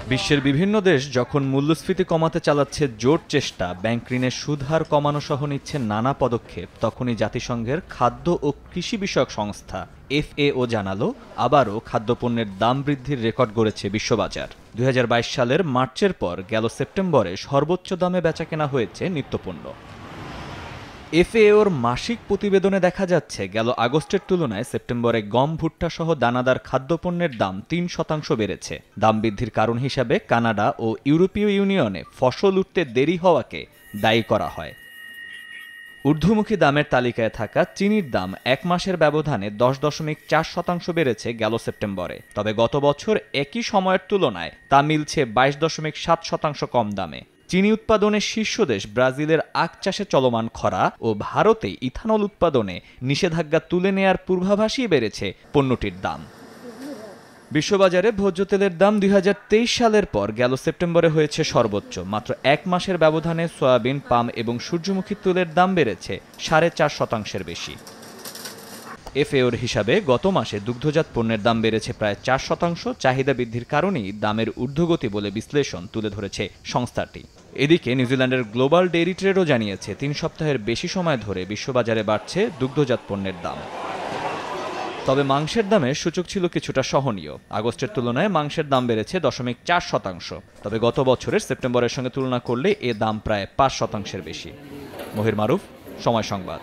বিশ্বের বিভিন্ন দেশ যখন মূল্যস্ফীতি কমাতে চালাচ্ছে জোর চেষ্টা, ব্যাংক ঋণের সুদহার কমানো সহ নিচ্ছে নানা পদক্ষেপ, তখনই জাতিসংঘের খাদ্য ও কৃষি বিষয়ক সংস্থা FAO জানালো আবারও খাদ্যপণ্যের দাম বৃদ্ধির রেকর্ড গড়েছে বিশ্ববাজার। 2022 সালের মার্চের পর গেল সেপ্টেম্বরে সর্বোচ্চ দামে বেচাকেনা হয়েছে নিত্যপণ্য। FAOর মাসিক প্রতিবেদনে দেখা যাচ্ছে গেল আগস্টের তুলনায় সেপ্টেম্বরে গম, ভুট্টা সহ দানাদার খাদ্যপণ্যের দাম 3% বেড়েছে। দাম বৃদ্ধির কারণ হিসাবে কানাডা ও ইউরোপীয় ইউনিয়নে ফসল উঠতে দেরি হওয়াকে দায়ী করা হয়। ঊর্ধ্বমুখী দামের তালিকায় থাকা চিনির দাম এক মাসের ব্যবধানে 10.4% বেড়েছে গেল সেপ্টেম্বরে। তবে গত বছর একই সময়ের তুলনায় তা মিলছে 22.7% কম দামে। চিনি উৎপাদনের শীর্ষ দেশ ব্রাজিলের আখ চাষে চলমান খরা ও ভারতে ইথানল উৎপাদনে নিষেধাজ্ঞা তুলে নেয়ার পূর্বাভাসই বেড়েছে পণ্যটির দাম। বিশ্ববাজারে ভোজ্য তেলের দাম 2023 সালের পর গেল সেপ্টেম্বরে হয়েছে সর্বোচ্চ। মাত্র এক মাসের ব্যবধানে সয়াবিন, পাম এবং সূর্যমুখী তেলের দাম বেড়েছে 4.5% বেশি। FAOর হিসাবে গত মাসে দুগ্ধজাত পণ্যের দাম বেড়েছে প্রায় 4%। চাহিদা বৃদ্ধির কারণেই দামের ঊর্ধ্বগতি বলে বিশ্লেষণ তুলে ধরেছে সংস্থাটি। এদিকে নিউজিল্যান্ডের গ্লোবাল ডেইরি ট্রেডও জানিয়েছে 3 সপ্তাহের বেশি সময় ধরে বিশ্ববাজারে বাড়ছে দুগ্ধজাত পণ্যের দাম। তবে মাংসের দামের সূচক ছিল কিছুটা সহনীয়। আগস্টের তুলনায় মাংসের দাম বেড়েছে 0.4%। তবে গত বছরের সেপ্টেম্বরের সঙ্গে তুলনা করলে এ দাম প্রায় 5%-এর বেশি। মহির মারুফ, সময় সংবাদ।